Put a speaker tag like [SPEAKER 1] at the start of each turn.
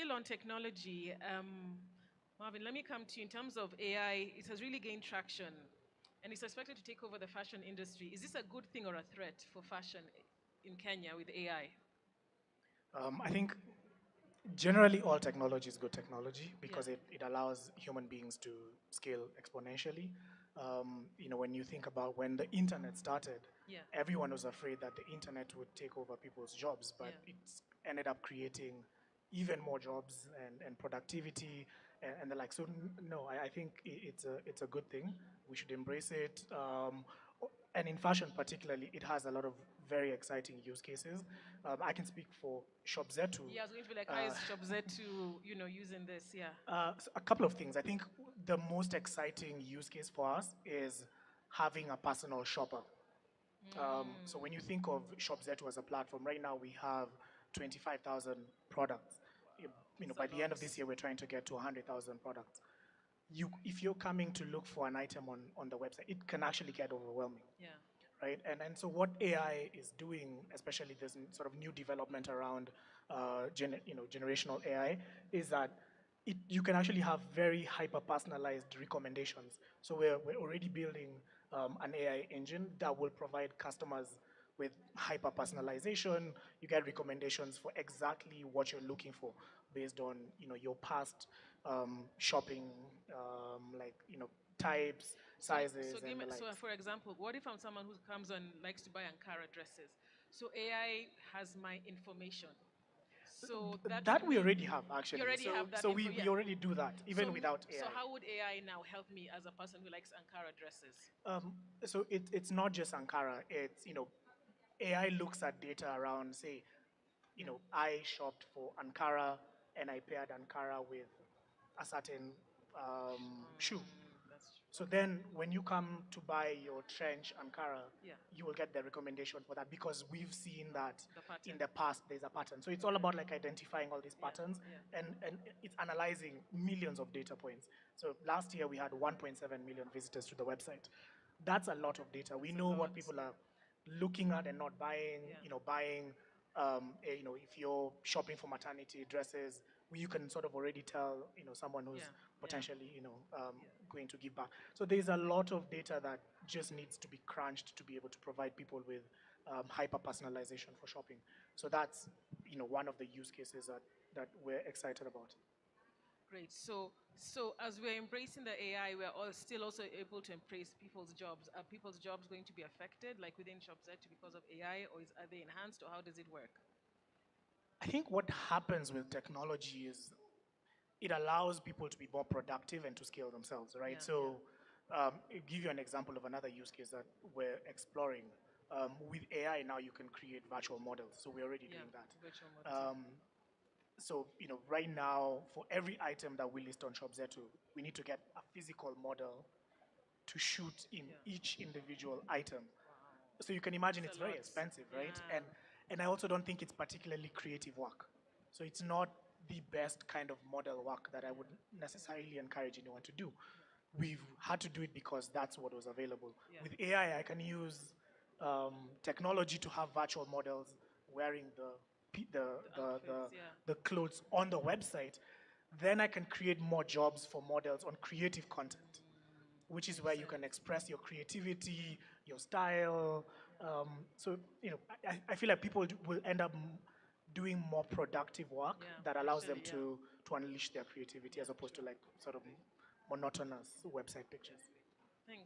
[SPEAKER 1] still on technology, Marvin, let me come to you. In terms of AI, it has really gained traction and it's expected to take over the fashion industry. Is this a good thing or a threat for fashion in Kenya with AI?
[SPEAKER 2] I think generally all technology is good technology because
[SPEAKER 1] Yeah.
[SPEAKER 2] it allows human beings to scale exponentially. When you think about when the internet started,
[SPEAKER 1] Yeah.
[SPEAKER 2] everyone was afraid that the internet would take over people's jobs, but
[SPEAKER 1] Yeah.
[SPEAKER 2] it's ended up creating even more jobs and productivity and the like. So no, I think it's a good thing. We should embrace it. And in fashion particularly, it has a lot of very exciting use cases. I can speak for Shopzetu.
[SPEAKER 1] Yeah, I was going to be like, how is Shopzetu, using this? Yeah.
[SPEAKER 2] So a couple of things. I think the most exciting use case for us is having a personal shopper. So when you think of Shopzetu as a platform, right now we have 25,000 products. By
[SPEAKER 1] It's a
[SPEAKER 2] the end of
[SPEAKER 1] lot.
[SPEAKER 2] this year, we're trying to get to 100,000 products. If you're coming to look for an item on the website, it can actually get overwhelming.
[SPEAKER 1] Yeah.
[SPEAKER 2] Right? And so what AI is doing, especially this sort of new development around generational AI, is that you can actually have very hyper-personalized recommendations. So we're already building an AI engine that will provide customers with hyper-personalization. You get recommendations for exactly what you're looking for based on your past shopping, types, sizes,
[SPEAKER 1] So give
[SPEAKER 2] and
[SPEAKER 1] me,
[SPEAKER 2] the
[SPEAKER 1] so
[SPEAKER 2] likes.
[SPEAKER 1] for example, what if I'm someone who comes and likes to buy Ankara dresses? So AI has my information. So that
[SPEAKER 2] That
[SPEAKER 1] would
[SPEAKER 2] we
[SPEAKER 1] mean
[SPEAKER 2] already have
[SPEAKER 1] you
[SPEAKER 2] actually.
[SPEAKER 1] already
[SPEAKER 2] So
[SPEAKER 1] have that
[SPEAKER 2] so
[SPEAKER 1] info.
[SPEAKER 2] we
[SPEAKER 1] Yeah.
[SPEAKER 2] already do that even without
[SPEAKER 1] So
[SPEAKER 2] AI.
[SPEAKER 1] how would AI now help me as a person who likes Ankara dresses?
[SPEAKER 2] So it's not just Ankara. It's AI looks at data around, say, I shopped for Ankara and I paired Ankara with a certain shoe.
[SPEAKER 1] That's
[SPEAKER 2] So
[SPEAKER 1] okay.
[SPEAKER 2] then when you come to buy your trench Ankara,
[SPEAKER 1] Yeah.
[SPEAKER 2] you will get the recommendation for that because we've seen that
[SPEAKER 1] The pattern.
[SPEAKER 2] in the past there's a pattern. So it's all about like identifying all these
[SPEAKER 1] Yeah.
[SPEAKER 2] patterns
[SPEAKER 1] Yeah.
[SPEAKER 2] and it's analyzing millions of data points. So last year we had 1.7 million visitors to the website. That's a lot of data. We
[SPEAKER 1] That's a
[SPEAKER 2] know what
[SPEAKER 1] lot.
[SPEAKER 2] people are looking at and not buying,
[SPEAKER 1] Yeah.
[SPEAKER 2] buying, if you're shopping for maternity dresses, you can sort of already tell, someone who's
[SPEAKER 1] Yeah. Yeah.
[SPEAKER 2] potentially, going to give back. So there's a lot of data that just needs to be crunched to be able to provide people with hyper personalization for shopping. So that's, one of the use cases that we're excited about.
[SPEAKER 1] Great. So as we're embracing the AI, we're all still also able to embrace people's jobs. Are people's jobs going to be affected, like within ShopZ, because of AI, or are they enhanced, or how does it work?
[SPEAKER 2] I think what happens with technology is it allows people to be more productive and to scale themselves, right?
[SPEAKER 1] Yeah.
[SPEAKER 2] So, I'll give you an example of another use case that we're exploring. With AI now, you can create virtual models. So we're already
[SPEAKER 1] Yeah.
[SPEAKER 2] doing that.
[SPEAKER 1] Virtual models.
[SPEAKER 2] So, right now, for every item that we list on ShopZeto, we need to get a physical model to shoot in
[SPEAKER 1] Yeah.
[SPEAKER 2] each individual item.
[SPEAKER 1] Wow.
[SPEAKER 2] So you can imagine
[SPEAKER 1] It's
[SPEAKER 2] it's
[SPEAKER 1] a
[SPEAKER 2] very
[SPEAKER 1] lot.
[SPEAKER 2] expensive, right?
[SPEAKER 1] Yeah.
[SPEAKER 2] And I also don't think it's particularly creative work. So it's not the best kind of model work that I would necessarily encourage anyone to do. We've had to do it because that's what was available.
[SPEAKER 1] Yeah.
[SPEAKER 2] With AI, I can use technology to have virtual models wearing
[SPEAKER 1] The outfits. Yeah.
[SPEAKER 2] the clothes on the website. Then I can create more jobs for models on creative content, which is
[SPEAKER 1] Makes
[SPEAKER 2] where you can
[SPEAKER 1] sense.
[SPEAKER 2] express your creativity, your style. So, I feel like people will end up doing more productive work
[SPEAKER 1] Yeah.
[SPEAKER 2] that allows them
[SPEAKER 1] Actually, yeah.
[SPEAKER 2] to unleash their creativity
[SPEAKER 1] Yeah.
[SPEAKER 2] as opposed
[SPEAKER 1] True.
[SPEAKER 2] to like sort of monotonous website pictures.
[SPEAKER 1] Thanks.